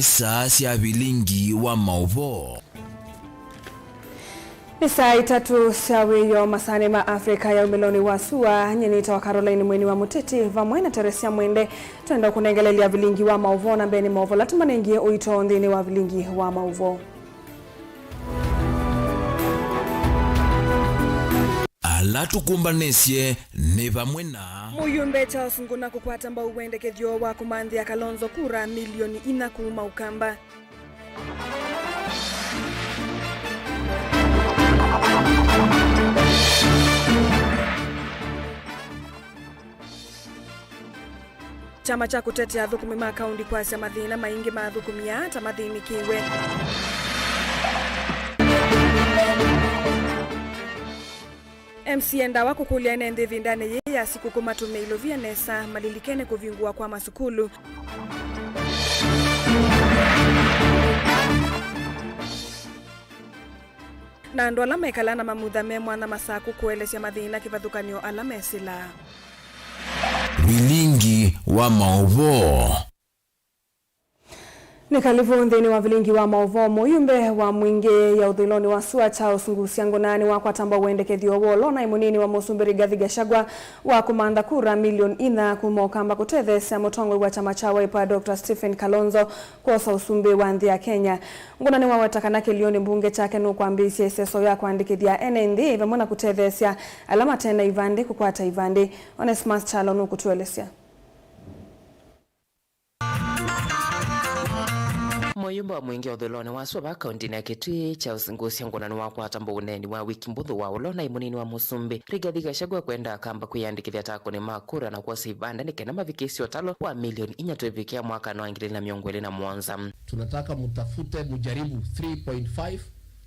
Nisa cia vilingi wa mauvo. Ni saa 3 sawiyo masani ma Afrika ya umeloni wa sua nyenita wa Caroline Mweni wa Muteti vamwe na Teresia Mwende tuenda kunengelelia vilingi wa mauvo na mbeni mauvo latuma nengie uito ndini wa vilingi wa mauvo. Ala tukumbanesye ne vamwe na Muyumbe Charles Nguna kukwata mba uwendekethyo wa kumanthia Kalonzo kura milioni 4 kuuma Ukamba. Chama cha kutetea thukumi ma kaundi kwasya mathina maingi ma thukumia hata mathini kiwe. MC Ndawa kukulia nende vindane ye ya siku kumatume ilovia nesa malilikene kuvingua kwa masukulu. Na ndo alama ikalana mamudhame mwana masaku kuelesya mathina kivathukanio alama esila. vilingi wa mauvo. Nikalivu ndini wa vilingi wa mauvo muyumbe wa mwinge ya uthiloni wa sua Charles Ngusyangonani wa kwa tamba uendekethyo wolo na imunini wa Musumbiri Rigathi Gachagua wa kumanda kura milioni 4 kuma Ukamba kutethesya mutongwe wa chama cha Wiper Dr. Stephen Kalonzo kosa usumbi wa nthi ya Kenya. Ngunani wa watakana kilioni mbunge chake nukwambisya iseso ya kuandikithia NND vamona kutethesya alama tena ivande kukwata ivande. Onesmus Chalo nukutuelesya. Moyumba mwingi uthiloni wa sua kaunti ya Kitui Charles Ngusyangonani wa kwata mba uneni wa wiki mbuthu wa ulona imunini wa Musumbi Rigathi Gachagua kwenda Kamba kuyandikithia takoni makura na kuosa ivanda nikena mavikisio talo wa milioni 4 tuivikia mwaka na 2027. Tunataka mutafute mujaribu 3.5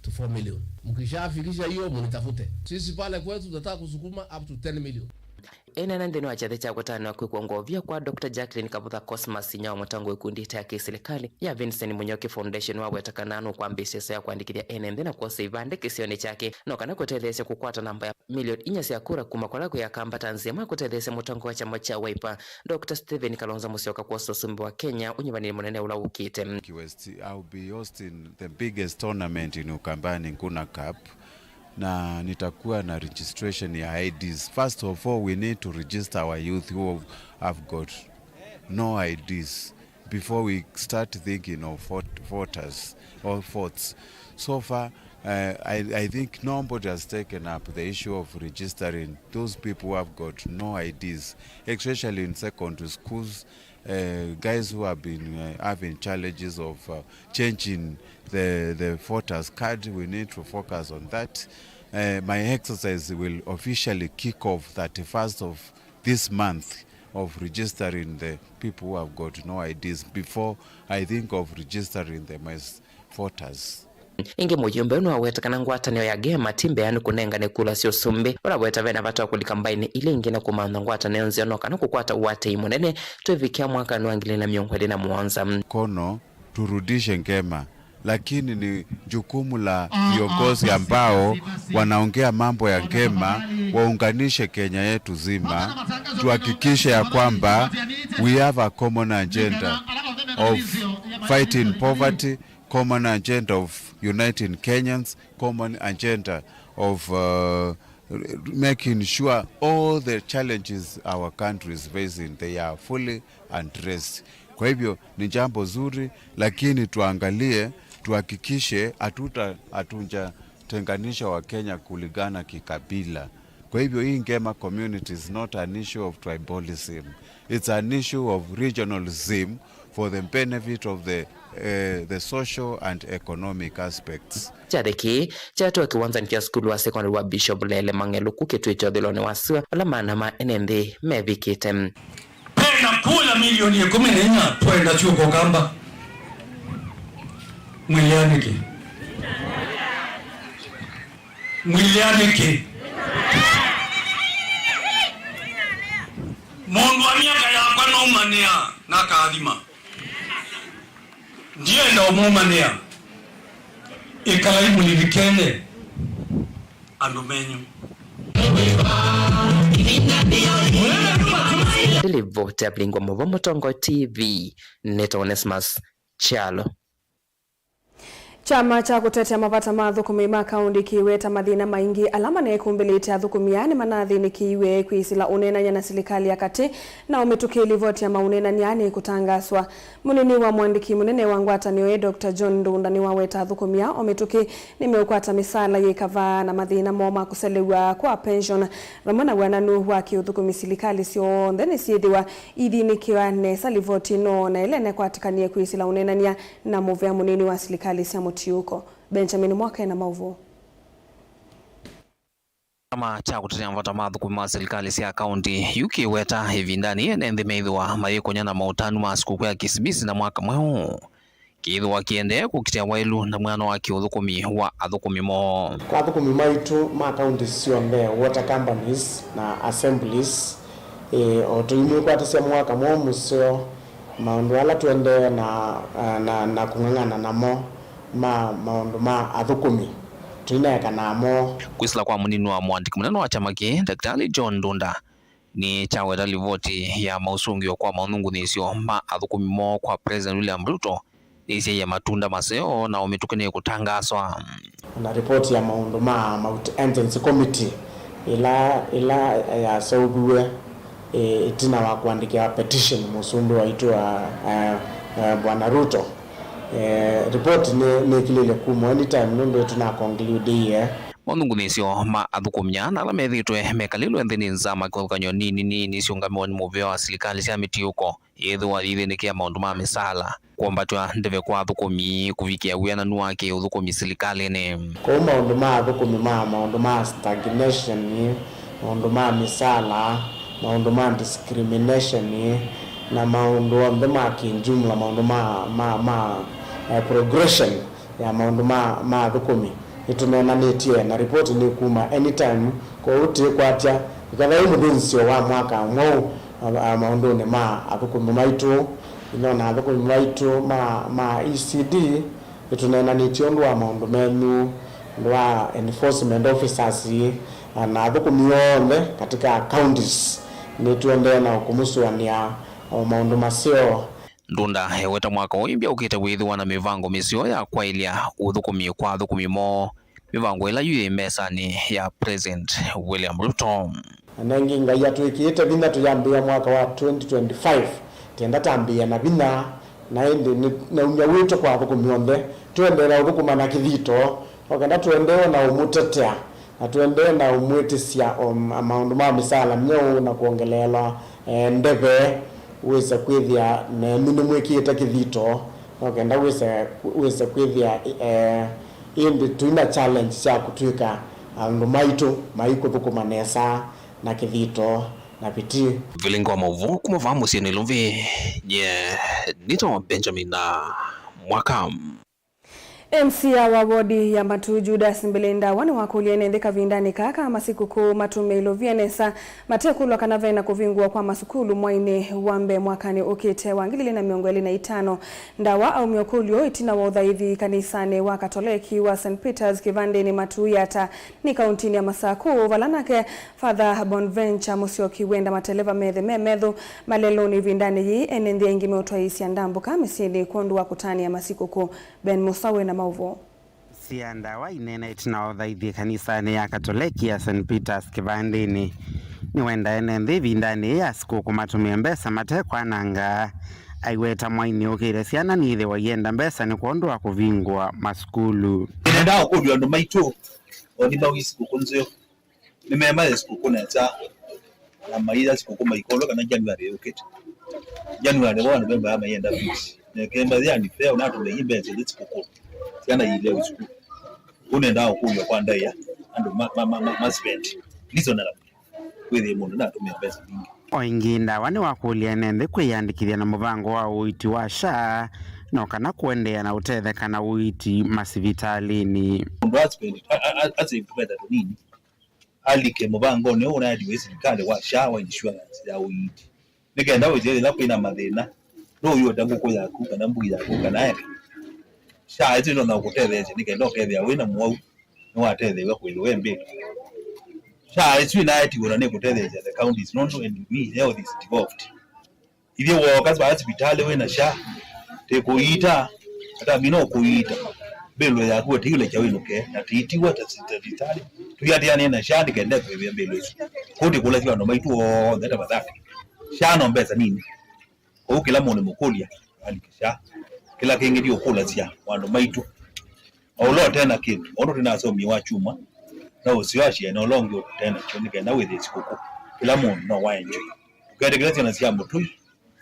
to 4 million. Mkishafikisha hiyo mnitafute. Sisi pale kwetu tunataka kusukuma up to 10 million. Ena nandini wa chathe cha kutana kwa kuongovia kwa Dr. Jacqueline Kabutha Cosmas Nyawa mutango ikundi ya serikali ya Vincent Munyoki Foundation wa wetakanano kwa mbisesa ya kuandikithia NND na kuosa ivande kisioni chake no kana kutethesya kukwata namba ya milioni 4 ya kura kuma kwa lago ya Kamba Tanzania kutethesya mutango wa chama cha Wiper Dr. Stephen Kalonzo Musyoka kuosa usumbi wa Kenya unyivani munene ula ukite. I'll be hosting the biggest tournament in Ukambani Nguna Cup. Na nitakuwa na registration ya IDs. First of all, we need to register our youth who have got no IDs before we start thinking of voters or votes. So far, I think nobody has taken up the issue of registering those people who have got no IDs, especially in secondary schools. Guys who have been having challenges of changing the voters card, we need to focus on that. My exercise will officially kick off 31st of this month of registering the people who have got no IDs before I think of registering them as voters. Inge muyumbe uno wetakana ngwatanio ya gema timbe yani kunenga ne kula sio sumbi ora weta vena vatu kulikambaini ile ingine kumanda ngwatanio nziono kana kukwata uwate imunene tuvikia mwaka na 2027 kono turudishe ngema, lakini ni jukumu la viongozi ambao wanaongea mambo ya ngema waunganishe Kenya yetu zima, tuhakikishe ya kwamba we have a common agenda of fighting poverty, common agenda of uniting Kenyans, common agenda of making sure all the challenges our country is facing, they are fully addressed. Kwa hivyo ni jambo zuri, lakini tuangalie, tuhakikishe hatunja tenganisha wa Kenya kuligana kikabila. Kwa hivyo hii ngema community is not an issue of tribalism. It's an issue of regionalism for the benefit of the social and economic aspects. Chadeki chato kiwanza nikia skulu wa secondary wa Bishop Lele Mangelu kukitu icho dhiloni wa sua alamana ma NND mevikitem. Pena kula milioni 14 tuenda chuo kwa Kamba. Mwilianiki. Mungu wa miaka yakwa no umania na kathima. Ndiye ndo umumania. Ikalaimu livikene. Andu menyu. Delivote Blingo Movo Motongo TV Neto Onesmus Chalo. Chama cha kutetea mavata mathukumi ma kaundi kiweta mathina maingi alama ne kumbilite athukumiani manathi ni kiwe kwisila unenanya na serikali ya kati na umetukili voti ya maunenaniani kutangaswa. Munini wa mwandiki munene wa ngwatanio Dr. John Ndunda ni waweta athukumia umetuki nimeukwata misala yekava na mathina moma kuselewa kwa pension ramana wananu wa kiuthukumi serikali sio ndeni siethiwa ithinikiwa ne salivoti no na elene kwatikanie kwisila unenania na movea munini wa serikali sia Tiuko. Benjamin Mwaka na mauvu. Chama cha kutetea mavata mathukumi ma serikali cia kaunti yukiweta hivi ndani nende meithwa mayikonyana mautanu ma sikukuu ya Krismasi na mwaka mweu kithwa kiende kukitia wailu na mwana wa kiuthukumi wa athukumi mo kwa athukumi maitu ma kaunti cionthe water companies na assemblies otuimwe kwa tsia mwaka mweu musio maundu ala tuende na kung'ang'ana namo maundu ma athukumi tuineka namo kwisila kwa munini wa mwandiki munene wa chama ki Daktari John Ndunda ni chaweta livoti ya mausungio kwa maunungunisio ma athukumi mo kwa President William Ruto isi ya matunda maseo na umetukene kutangaswa na report ya maundu ma Multi-Agency Committee ila ya saubiwe itina wa kuandikia petition musundu wa itu wa Bwana Ruto. Report ne kilele kumo anytime ndo tuna conclude ye maunungunisio ma athukumia na alamethitwe mekalilo nthini nzama kwa nini ciungamoni muveo wa serikali cia mitiuko yethwa ithinikia maundu ma misala kuambatwa ndeve kwa athukumi kuvikia wiananu wake uthukumi serikali-ini kwa maundu ma athukumi maundu ma stagnation maundu ma misala maundu ma discrimination na maundu onthe ma kinjumla maundu ma progression ya maundu ma athukumi itumenanetie na report ni kuma anytime kwa uti kwatia ikatha umuduncio wa mwaka mwau maundu ni ma athukumi maitu na athukumi maitu ma ECD itumenanetie ndo wa maundu menu ndo wa enforcement officers na athukumi yonthe katika counties ni tuende na ukumusuania maundu masio. Ndunda heweta mwaka uimbia ukite withiwa na mivango misio ya kwailia uthukumi kwa athukumi mo mivango ila yu mesani ya President William Ruto nangi ngaya tuikite bina tuyambia mwaka wa 2025 tenda tambia na bina na indi na umya wito kwa athukumi onthe tuende na uthukuma na kithito okenda tuende na umutetea na tuende na umwitisia maundu ma misala mnyeu na kuongelela ndeve wese kwithia na mino mwekite kithito okenda wese kwithia indi tuina challenge ya kutwika andu maitu maikuthukuma nesa na kithito na piti vilingo mauvu kumafahamu sieni luvi nito Benjamin na Mwaka. MCA wa wodi ya Matu Judas Mbelinda wani wakulia nendeka vindani kaka masikuku matume ilovienesa matekulwa kanavena kuvingwa kwa masukulu mwaine wambe mwakani ukite wangilili na miongweli na 5 ndawa au miokulio itina wa udhaithi kanisane wa Katoliki wa St. Peter's Kivandeni Matu yata ni kauntini ya Masaku valanake Father Bonventure Musyoki wenda mateleva medhu maleloni vindani hii enendhia ingime utwaisi ya ndambuka misini kuondua kutani ya masikuku Ben Musawe na mauvo. Sianda wa inena itina udhaithi kanisani ya Katoliki ya St. Peter's Kivandeni ni wenda enendhi vindani ya sikuku matumia mbesa matekwa nanga aiweta mwaini ukire siana nithe wa yenda mbesa ni kuondua kuvingwa maskulu inenda okudwa ndo maitu oniba wisikuku nzio nimema sikuku neta na maida sikuku maikolo kana January ukete January wana bemba ama yenda bichi nekemba yani feo nato le imbeze sikuku yana ile wisikuku unenda okudwa kwa ndaya ando spend lizo na wewe mundu natumia pesa nyingi oinginda wani wakulia nende kwiyandikithia na muvango wa uiti wa SHA no kana kuendea na utetheka na uiti masivitalini mundu spend implement to nini alike muvango ne una yadi serikali wa SHA wa insurance ya uiti nikaenda weje la kuina mathina no yo dangu ko yaku kana mbugi yaku kana yake SHA ito no kutetheje nikaenda okethia wina mwau no atethewe kwilwe mbe SHA it's been at you and kutetheja the county is not and me health is devolved if you walk as by hospital when a SHA te kuita ata bino kuita belo ya ku ti le chawino ke na ti wa ta vitali tu ya dia na shadi ke nda be belo ko ti kula no mai tu o nda ba shano mbeza nini ko kila mone mukulia alikisha kila kingi dio kula sia wano maitu olo tena kitu ono tena miwa chuma na usiwashi no longo tena choni ke na with sikoko kila mone no wa enjoy kade kila tena sia mutu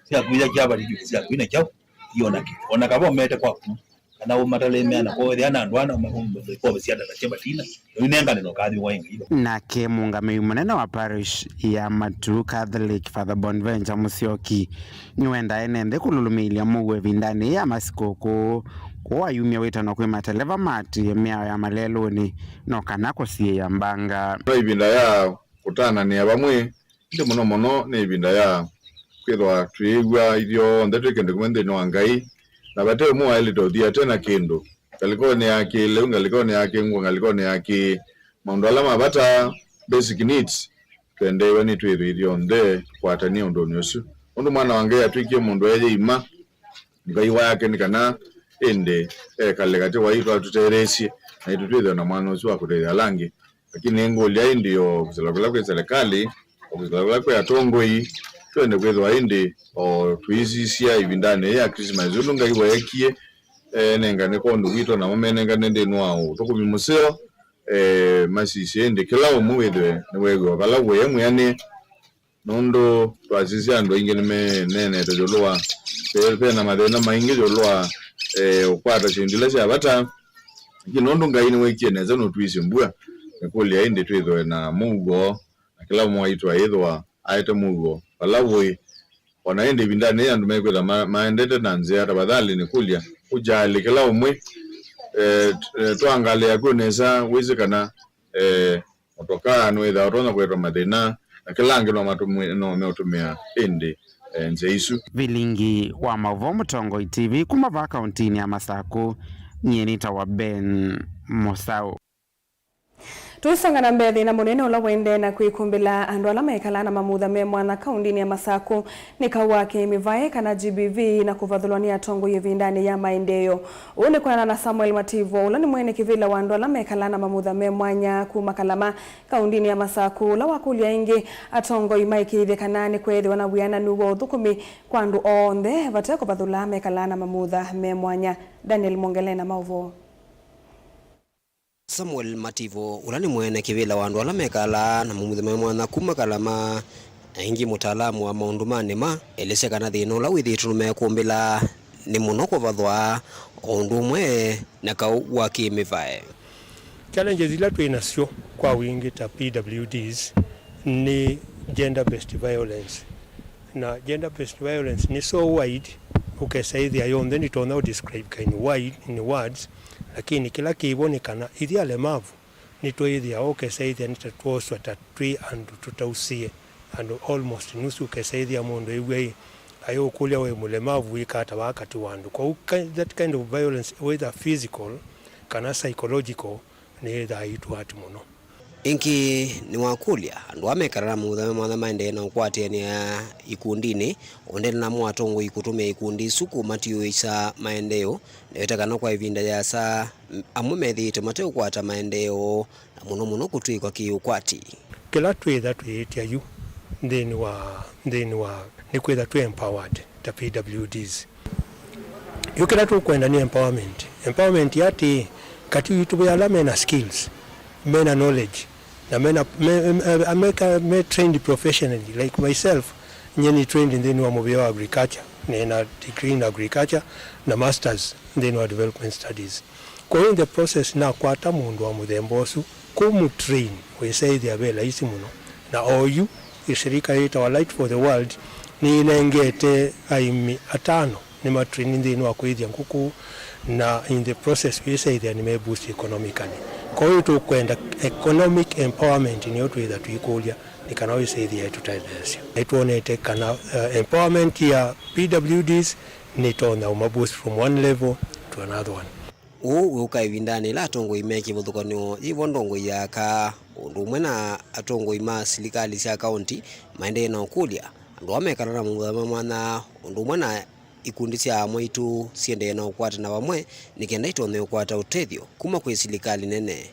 sia kuja jaba di sia kuina chao iona kitu ona kabo mete kwa kana umatale mena ko ya na ndwana mahumbo ko sia data cheba tina inenga no kadhi wa ingi na ke mungamei munene wa parish ya Matu Catholic Father Bonventure Musyoki niwenda enende kululumilia muwe vindani ya masikoko kwa yumia wetano kwe mateleva mati miao ya maleloni no kanako siye ya mbanga ibinda ya kutana ni abamwe ndi muno ni ibinda ya kwithwa twigwa irio ndetu kende kumende no angai na bateo muwa elito dia tena kendo kalikoni yake leunga likoni yake ngwa likoni yake maundu alama bata basic needs twende wani twirio nde kwatania ndo nyosu undu mwana wange atwikie mundu eje ima ngai wake nikana ende kalegate waitwa tuteresi na itutwizo na mwana usu akuteya langi lakini ngoli ya ndio kuzalagula kwa serikali kuzalagula kwa tongoi twende kwethwa indi o tuizisia ibindane ya Christmas ulunga iwekie nenga ne kondo wito na mamenenga nende nwao tokumi museo masisi ende kila umuwedwe niwego kala wemu yani nondo twazisia ndo ingene nene tejoloa pena madena maingi joloa ukwata chindile cha bata kinondo ngaini wekie neza no twisimbua nekoli ende twedwe na mugo kila mwaitwa edwa aita mugo Palawoi wanaende bindane ya ndume kwela maendete na nzia tabadhali ni kulia ujali kila umwe tuangalia kuneza wizikana otoka anweza otona kwetwa madena na kila angino matumwe no meutumia ende nze isu Vilingi wa Mauvoo Mutongoi TV kumava kauntini ya Masako nyenita wa Ben Mosao Tuisangana mbele na munene ula wende na kuikumbila andu ala mekalana mamutha me mwana kaundini ya Masako nikawake mivae kana GBV na kuvathulwania tongo yevindani ya maendeyo une kuna na Samuel Mativo ula ni mwene kivila wa andu ala mekalana mamutha me mwanya kumakalama kaundini ya Masako ula wakulia ingi atongo imaiki hithi kanani kwethi wanawiana nuwa uthukumi kwa andu onthe vate kuvathula mekalana mamutha me mwanya. Daniel Mongelena Mauvoo. Samuel Mativo ulani mwene kivila wandu ala mekala na mamutha me mwana kumakalama na ingi mutaalamu wa maundu manema elese kana thino la withitu mekumbila ni muno kuvathwa ondu mwe na kau wa kimivae. Challenges ila twinasio kwa wingi ta PWDs ni gender based violence na gender based violence ni so wide ukesaithi ayonde ni tona describe kind wide in words lakini kila kiibonekana ithi alemavu nitwithia ukesaithi nitatwoswa tatwi andu tutausie andu almost nusu ukesaithi mundu iwe ayo kulia we mulemavu ikata wakati wandu kwa that kind of violence whether physical kana psychological ni thaitu hatu muno. Inki ni wakulia andu amekara mamutha me mwana maende na ukwatenia ikundini onde na mwatongo ikutumia ikundi suku matio isa maendeo netakana kwa ivinda ya sa amumethi mateo kwata maendeo na muno kutwikwa kiukwati kila twitha twitia yu then wa ni kwitha twi empowered ta PWDs yukila tu kwenda ni empowerment yati kati yutubu ya la mena skills mena knowledge na mena trained professionally like myself nyeni trained in the new agriculture na degree in agriculture na masters in the new development studies kwa in the process na kwata mundu wa muthembosu kumu train we say the abela isi muno na oyu ishirika yetu wa Light for the World ni inengete aimi atano ni ma training the new akwithia nkuku na in the process we say the anime boost economically kwa hiyo tu kwenda economic empowerment ni yotu ida tuikulia nikanawe say the tutadesio ituonete kana empowerment ya PWDs ni tona umaboost from one level to another one ukaivindani la atongo imeki vuthukanio ivondongo yaka undu mwena atongo ima serikali cia county maende na ukulia andu amekana na mamutha me mwana undu mwena ikundi cia amwe itu ciendee na ukwata na wamwe nikenda itonye ukwata utethio kuma kwi silikali nene.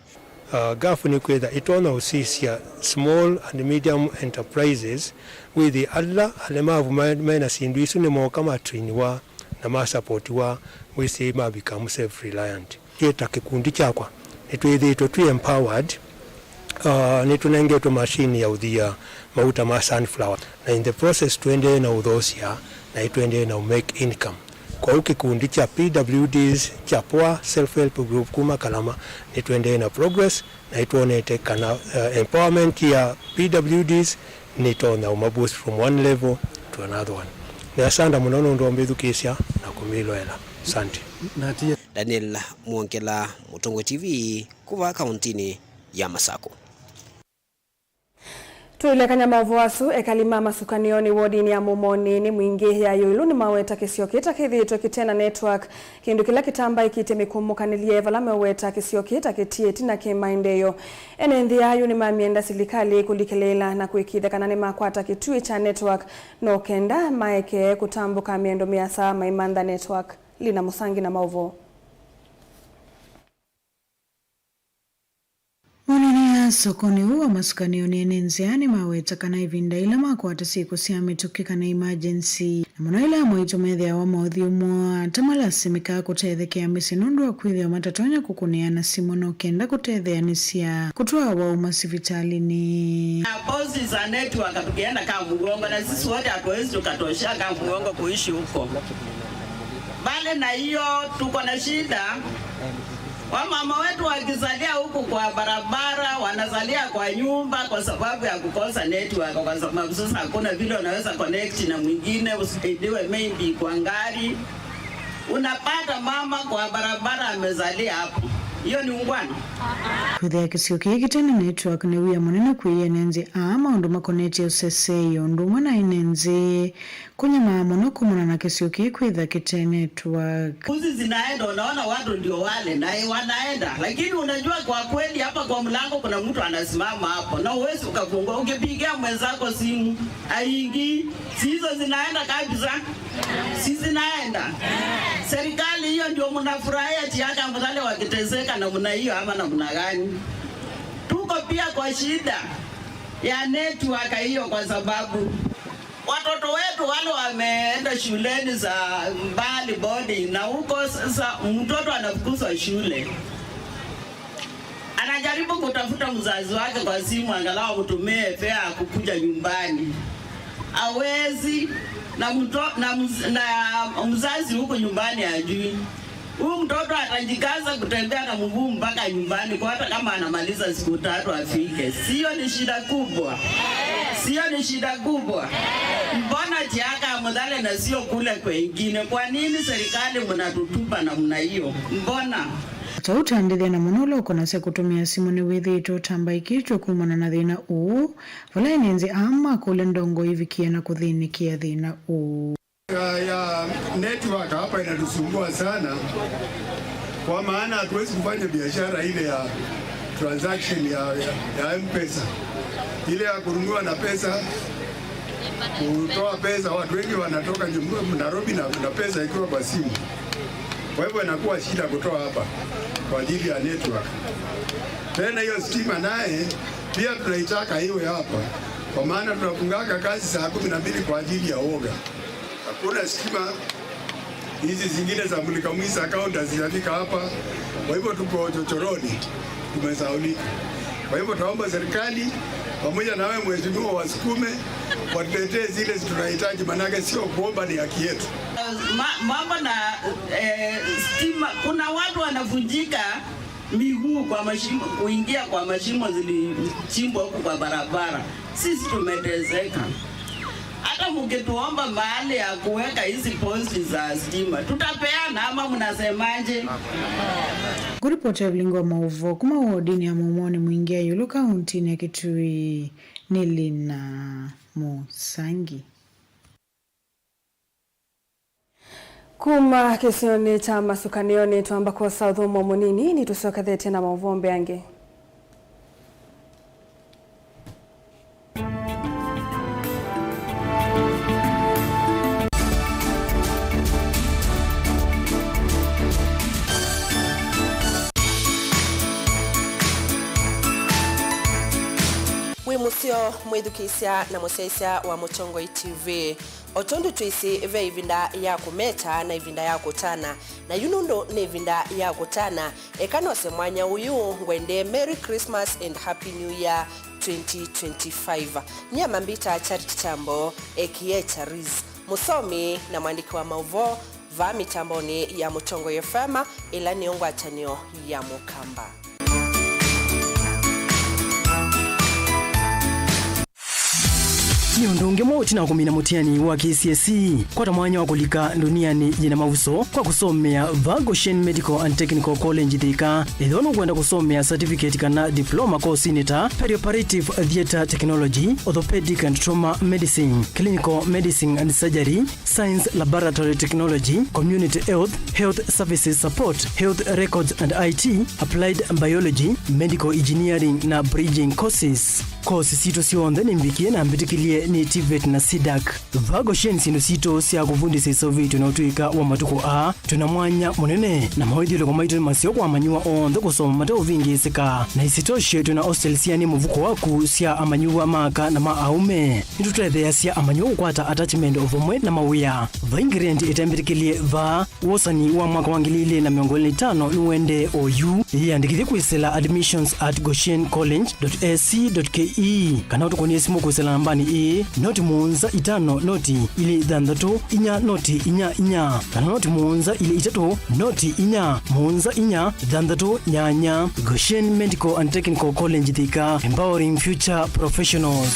Gafu ni kwetha itona usisia small and medium enterprises with the other alemavu maina sindu isu ni moka matrini wa na masapoti wa wisi ma become self-reliant. Kita kikundi chakwa nitwithitwe tu empowered nitunengetwe machine ya udhia mauta ma sunflower na in the process tuende na udhosia na tuende na make income. Kwa kikundi cha PWDs cha POA self-help group kuma Kalama nituende na progress na tuonete kana empowerment ya PWDs nitona umaboost from one level to another one. Na asanda munono ndo mbithukisya na kumilwela. Asante. Daniel Muonkela, Mutongo TV, kuva kauntini ya Masako. Tuilekanya mavuasu ekalima masukanioni wodini ya Mumoni ni mwingi ya yoilu ni maweta kisiokita kithito kitena network kindu kila kitamba ikite mikumukanilie vala meweta kisiokita kitieti na kimaendeyo enenthi ayu ni mamienda silikali kulikelela na kuikitha kanani makwata kitui cha network no kenda maeke kutambuka miendo miasa maimanda network. Lina Musangi na Mauvo. Mwanania sokoni huwa masukanioni enenziani maweta kana ivinda ila makwata siku siametukika na emergency na mwana ila mwitu methi ya wamaudhi umwa tamala simika kutethekea misinundu wa kuithia matatonya kukuneana simu no kenda kutetheanisia kutua wa umasivitali ni bosi za network tukienda kama Mugongo na sisi wote hatuwezi tukatosha kama Mugongo kuishi huko. Bale na hiyo tuko na shida. Wamama wetu wakizalia huku kwa barabara, wanazalia kwa nyumba kwa sababu ya kukosa network, kwa sababu sasa hakuna vile unaweza connect na mwingine usaidiwe maybe kwa ngari. Unapata mama kwa barabara amezalia hapo. Hiyo ni ungwana. Kuthea kisioki kitena network ni wia munene kuiye nenzi ama unduma koneti useseyo nduma na inenzi kwenye maamono kumuna na kisioki kuitha kite network. Kuzi zinaenda unaona watu ndio wale na wanaenda. Lakini unajua kwa kweli hapa kwa mlango kuna mtu anasimama hapo. Na uwezi ukafungua ukipigia mwenzako simu haingii. Si hizo zinaenda kabisa. Si zinaenda. Serikali hiyo ndio mnafurahia tiaka mzale wakiteseka na mna hiyo ama na mna gani. Tuko pia kwa shida ya network hiyo kwa sababu watoto wetu wale wameenda shuleni za mbali boarding na huko sasa mtoto anafukuzwa shule. Anajaribu kutafuta mzazi wake kwa simu angalau mtumie fare kukuja nyumbani. Hawezi na mzazi huko nyumbani hajui. Huyu mtoto atajikaza kutembea na mguu mpaka nyumbani kwa hata kama anamaliza siku 3 afike. Sio ni shida kubwa. Sio ni shida kubwa. Mbona tiaka mdhale na sio kule kwengine? Kwa nini serikali mnatutupa namna hiyo? Mbona? Tauta ndithia na munulo ukona se kutumia simu ni withito tamba ikichwa kumana na thina uu vala inenzi ama kule ndongo ivikia na kuthinikia thina uu. Ya network hapa inatusumbua sana kwa maana hatuwezi kufanya biashara ile ya transaction ya M-Pesa. Ile ya kununua na pesa, kutoa pesa, watu wengi wanatoka Nairobi na pesa ikiwa kwa simu. Kwa hivyo inakuwa shida kutoa hapa kwa ajili ya network. Tena hiyo stima naye pia tunaitaka iwe hapa kwa maana tunafungaka kazi saa 12 kwa ajili ya woga. Hakuna stima, hizi zingine za mulika mwisi account hazijafika hapa. Kwa hivyo tuko chochoroni, tumesaulika. Kwa hivyo tunaomba serikali pamoja na wewe mheshimiwa wasukume watuletee zile tunahitaji, manake sio kuomba, ni haki yetu. Mambo na stima, kuna watu wanavunjika miguu kwa mashimo, kuingia kwa mashimo zilichimbwa huko kwa barabara. Sisi tumetezeka. Hata mkituomba mahali ya kuweka hizi posti za stima tutapeana ama mnasemaje? Kuripoti Vilingo Mauvo kuma wodini ya Mumoni mwingia yulu kauntini ya Kitui ni Lina Musangi. Kuma kisioni cha masukanioni tuambako South Momonini ni tusoka thete na Mauvombe ange. Ito mwithukisya na museisya wa Muchongoi TV. Otondu twisi ve ivinda ya kumeta na ivinda ya kutana. Na yunundo ni ivinda ya kutana. Ekanose mwanya uyu ngwende Merry Christmas and Happy New Year 2025. Nyama mbita Charity Chambo ekie Chariz. Musomi na mwandiki wa mauvo va mitamboni ya Muchongoi FM ila niongwa chanio ya Mukamba. Niondonge moti na kumina mutiani wa KCSE kwa tamwanya wa kulika duniani jina mauso kwa kusomea Goshen Medical and Technical College Thika idhono kwenda kusomea certificate kana diploma course inita perioperative theater technology, orthopedic and trauma medicine, clinical medicine and surgery, science laboratory technology, community health services support, health records and IT, applied biology, medical engineering na bridging courses. Course sito sionde nimbikie na mbitikilie ni TVET na SIDAC. Goshen sino sito siya kufundisa sovitu na utuika wa matuko a tunamwanya munene na mawidi loko maito masio kwa amanyua ondo kusoma mateo vingi sika na isitoshe tuna hostel siya ni muvuko waku siya amanyua maka na maaume nitutredhea siya amanyua ukwata attachment of mwe na mawia ingredient itambitikilie wosani wa mwaka wangilile na miongoli 5 nuende OU yandikithi kuisela admissions at goshencollege.ac.ke kana utukoni esimu kuisela nambani noti muunza 5 noti ili 6 inya noti inya kana noti muunza ili 3 noti inya muunza inya 6 nyanya. Goshen Medical and Technical College Thika, empowering future professionals.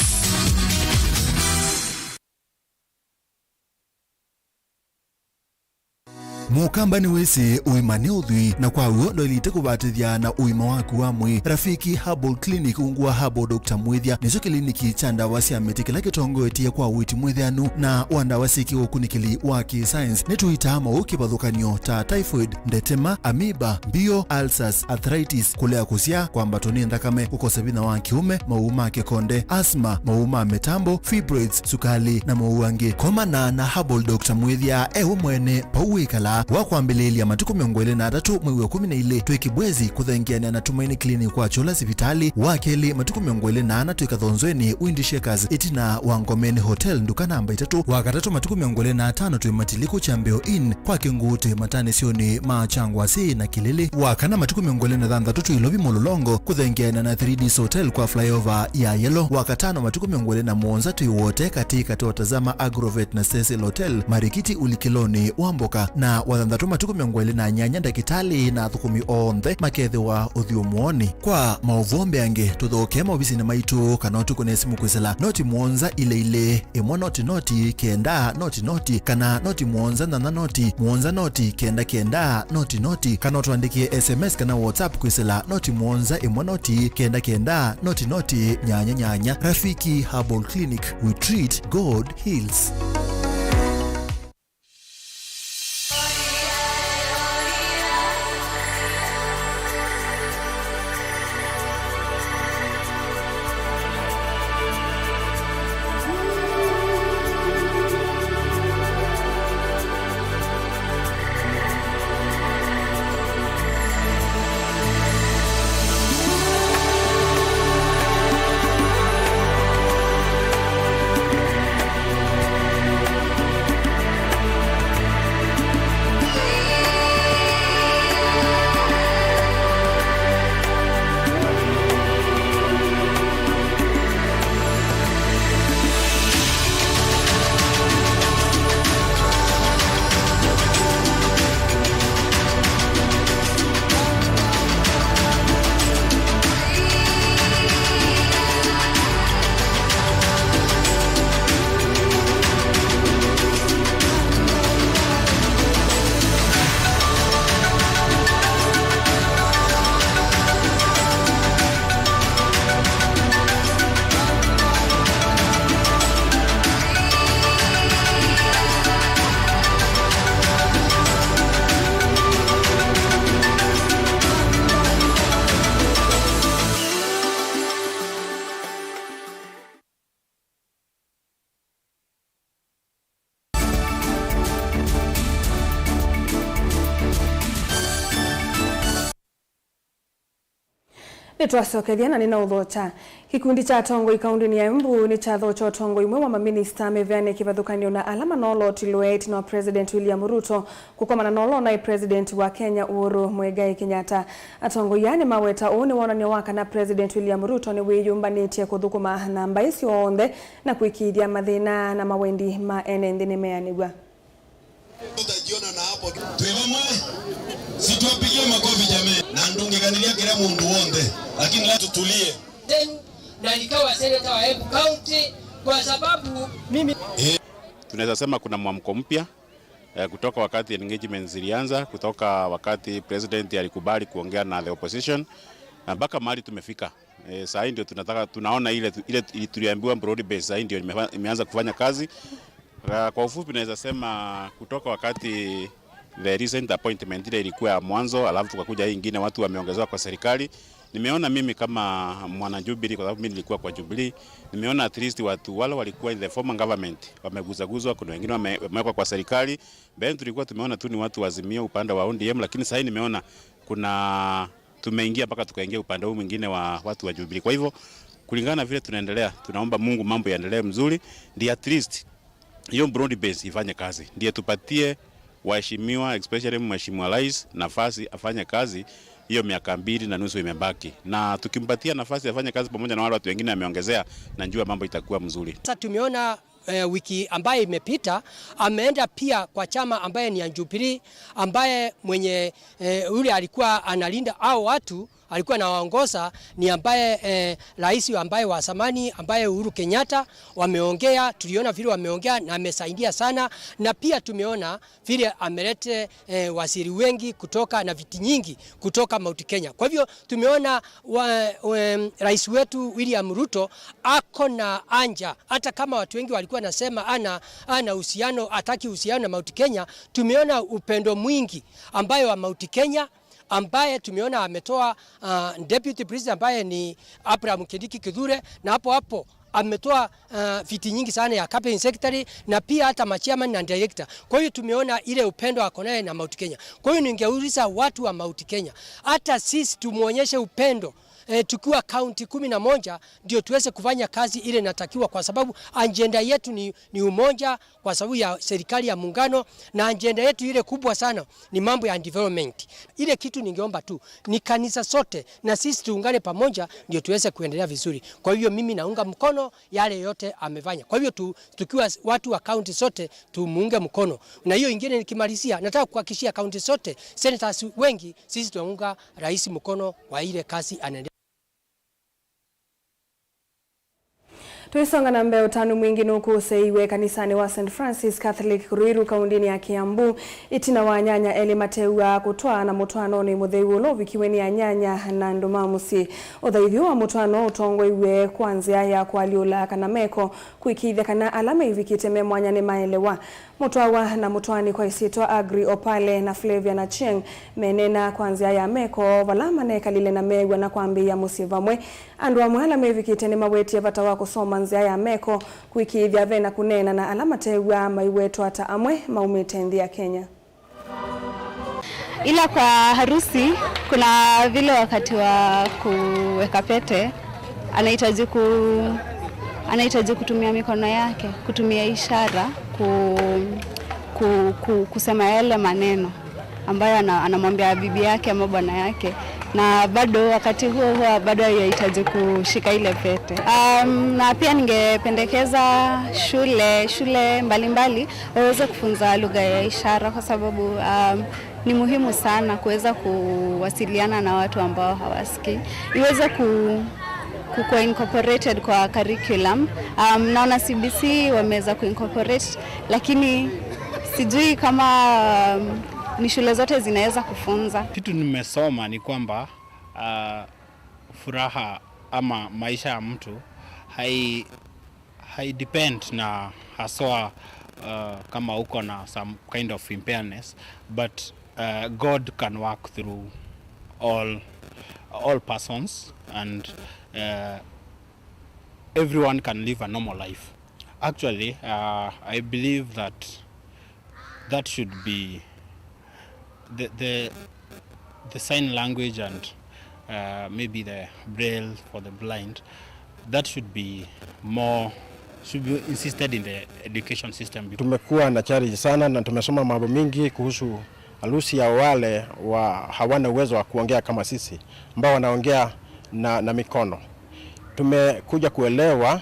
Mukamba ni wese uimane udhui na kwa uo doilite kubatithia na uima waku wa mwi. Rafiki Herbal Clinic ungua Herbal Dr. Mwithia nizo kliniki cha ndawa cia miti kila kitongoetie kwa witi mwithianu na wandawa siki ukunikili wa science nituitama ukibadhukanio ta typhoid, ndetema, amoeba, bio, ulcers, arthritis, kulea kusia kwa mbatoni ndakame, ukosebina wa kiume, mauma kekonde, asthma, mauma metambo, fibroids, sukali na mauangi. Komana na Herbal Dr. Mwithia mwene pauwikala wakwambilelia matuku 23 mwezi wa 12 twikibwezi kuthengiania na Tumaini Clinic kwa chola sivitali wakeli matuku 24 twikathonzweni Windy Shakers itina wa Ngomeni Hotel nduka namba 3 wakatatu matuku 25 twimatiliku cha Mbeo Inn kwa Kingute matane sioni machangwa si na Kilili wakana matuku 26 twilobi Mololongo kuthengiania na 3D Hotel kwa flyover ya Yellow wakatano matuku 21 twiwote katika tuwatazama Agrovet na Cecil Hotel Marikiti Ulikiloni Wamboka na wathandatu matuku 28 ndakitali na thukumi onthe makethe wa uthiumuoni kwa mauvombe ange tuthoke maubisini maitu kana utukone simu kwisela noti muonza ile imwe noti kenda noti kana noti muonza nana noti kenda noti kana tuandikie SMS kana WhatsApp kwisela noti muonza imwe noti kenda noti nyanya. Rafiki Herbal Clinic, we treat, God heals. Nitwacokethia na nina uthocha. Kikundi cha Tongoi kaunti ya Embu ni cha thocho Tongoi imwe wa maminista meveane kivathukanio na alama nolo tiloet na President William Ruto kukomana nolo na President wa Kenya Uhuru Muigai Kenyatta. Tongoi yani maweta one wonanio waka na President William Ruto ni wiyumbanĩtie kuthukuma namba icio onthe na kuikithia mathina na mawendi ma NND nimeanigwa. Utajiona na hapo tuwemwe situwapigie makofi jamii na ndungeganilia kila mundu wonde, lakini la tutulie na nikawa senator wa Embu County kwa sababu mimi tunaweza sema kuna mwamko mpya kutoka wakati engagement zilianza, kutoka wakati president alikubali kuongea na the opposition na mpaka mahali tumefika. Sasa ndio tunaona ile tuliambiwa broad base sasa ndio imeanza kufanya kazi. Kwa ufupi naweza sema kutoka wakati the recent appointment ile ilikuwa mwanzo, alafu tukakuja hii nyingine watu wameongezewa kwa serikali. Nimeona mimi kama mwana Jubilee, kwa sababu mimi nilikuwa kwa Jubilee, nimeona at least watu wale walikuwa in the former government wameguzaguzwa, kuna wengine wamewekwa kwa serikali. Bado tulikuwa tumeona tu ni watu wazimio upande wa ODM, lakini sasa nimeona kuna tumeingia mpaka tukaingia upande huu mwingine wa watu wa Jubilee. Kwa hivyo kulingana vile tunaendelea, tunaomba Mungu mambo yaendelee mzuri, ndio at least hiyo broad base ifanye kazi, ndio tupatie waheshimiwa especially mheshimiwa rais nafasi afanye kazi. Hiyo miaka 2.5 imebaki, na tukimpatia nafasi afanye kazi pamoja na wale watu wengine ameongezea, na njua mambo itakuwa mzuri. Sasa tumeona wiki ambaye imepita ameenda pia kwa chama ambaye ni Jubilee, ambaye mwenye yule alikuwa analinda au watu alikuwa anawaongoza ni ambaye rais ambaye wa zamani ambaye Uhuru Kenyatta. Wameongea, tuliona vile wameongea na amesaidia sana, na pia tumeona vile amelete waziri wengi kutoka na viti nyingi kutoka Mount Kenya. Kwa hivyo tumeona rais wetu William Ruto ako na anja, hata kama watu wengi walikuwa nasema ana uhusiano, ataki uhusiano na Mount Kenya. Tumeona upendo mwingi ambaye wa Mount Kenya, ambaye tumeona ametoa deputy president ambaye ni Abraham Kindiki Kithure, na hapo ametoa viti nyingi sana ya cabinet secretary na pia hata machairman na director. Kwa hiyo tumeona ile upendo ako naye na Mount Kenya. Kwa hiyo ningeuliza watu wa Mount Kenya, hata sisi tumuonyeshe upendo. Tukiwa kaunti 11 ndio tuweze kufanya kazi ile natakiwa, kwa sababu agenda yetu ni umoja kwa sababu ya serikali ya muungano, na agenda yetu ile kubwa sana ni mambo ya development. Ile kitu ningeomba tu ni kanisa sote na sisi tuungane pamoja ndio tuweze kuendelea vizuri. Kwa hiyo mimi naunga mkono yale yote amefanya. Kwa hiyo tukiwa watu wa kaunti sote tumuunge mkono. Na hiyo ingine nikimalizia, nataka kuhakikishia kaunti sote senators wengi sisi tunaunga rais mkono wa ile kazi anaendelea. Tuisonga na mbeo tanu mwingi nuku seiwe kanisani wa St. Francis Catholic Ruiru kaundini ya Kiambu itina wa nyanya Eli Mateua kutoa na mutwano ni mutheiulo vikiweni ya nyanya na ndumamusi. Uthaithio wa mutwano utongwe iwe kwanzia ya kwaliula kana meko kuikithia kana alama ivikite memwanya ni maelewa. Mutwawa na mutwani kwa isitwa Agri Opale na Flavia na Cheng menena kwanzia ya meko valama nekalile na megwa na kwambia musivamwe. Andu wa mwala mevikite ni maweti ya vatawa kusoma nzia ya meko kuikithia vena kunena na alama tewa maiwetu hata amwe maumitendi ya Kenya. Ila kwa harusi kuna vile wakati wa kuweka pete anahitaji kutumia mikono yake, kutumia ishara kusema yale maneno ambayo anamwambia bibi yake ama bwana yake, na bado wakati huo bado yahitaji kushika ile pete. Na pia ningependekeza shule mbalimbali waweze kufunza lugha ya ishara, kwa sababu ni muhimu sana kuweza kuwasiliana na watu ambao hawasikii. Iweze kuwa incorporated kwa curriculum. Naona CBC wameweza kuincorporate, lakini sijui kama ni shule zote zinaweza kufunza. Kitu nimesoma ni kwamba furaha ama maisha ya mtu hai depend na haswa kama uko na some kind of impairness, but God can work through all persons, and everyone can live a normal life. Actually, I believe that should be the sign language and maybe the braille for the blind, that should be insisted in the education system. Tumekuwa na challenge sana na tumesoma mambo mingi kuhusu harusi ya wale hawana uwezo wa kuongea kama sisi ambao wanaongea na mikono. Tumekuja kuelewa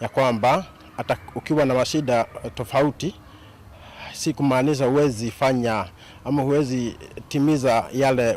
ya kwamba hata ukiwa na mashida tofauti si kumaanisha huwezi fanya ama huwezi timiza yale